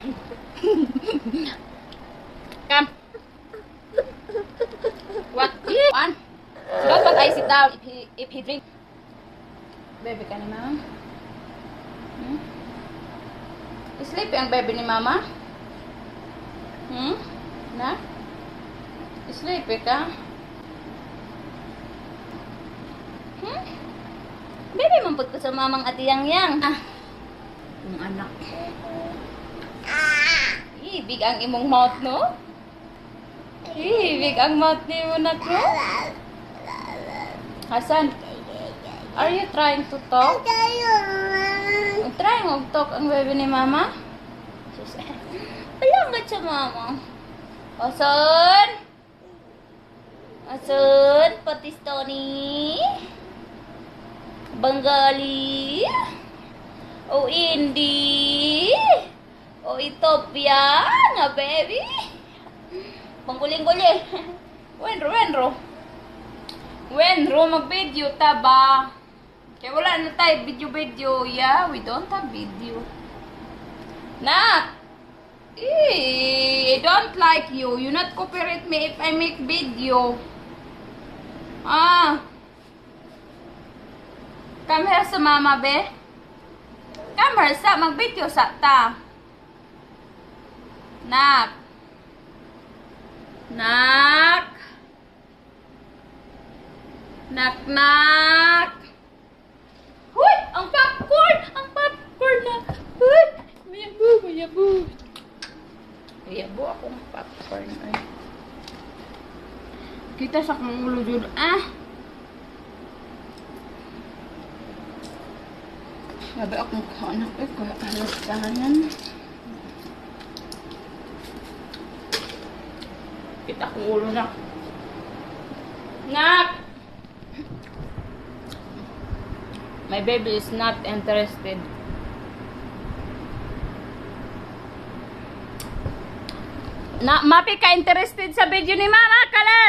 Come. What? One. Don't let I sit down if he drink. Baby ka ni mama? Hmm? Sleepy ang baby ni mama? Hmm? Na? Sleepy ka? Hmm? Baby, mampot ko sa mamang ati yang. Ah. Yung anak. Big ang imong mouth, no? Big ang mouth ni mo na ko. Hasan, are you trying to talk? Trying to talk ang baby ni mama? Palangat sa mama. Hasan? Hasan? Patistoni? Bengali? O Hindi? O Ethiopia? Nga baby? Pangguling-guli. Wenro. Wenro, mag-video ta ba? Kaya wala na tayo video. Yeah, we don't have video. Nak! I don't like you. You not cooperate me if I make video. Come here sa mama, be. Come here sa mag-video sa ta. Nak. Huy! Ang popcorn na. Huy! Mayabo. Mayabo akong popcorn. Ay. Kita sa kong ulo dyan. Sabi akong anak kaya alas tahanan. Kita kong ulo na. Nak! My baby is not interested. Mapi ka interested sa video ni mama, kalas!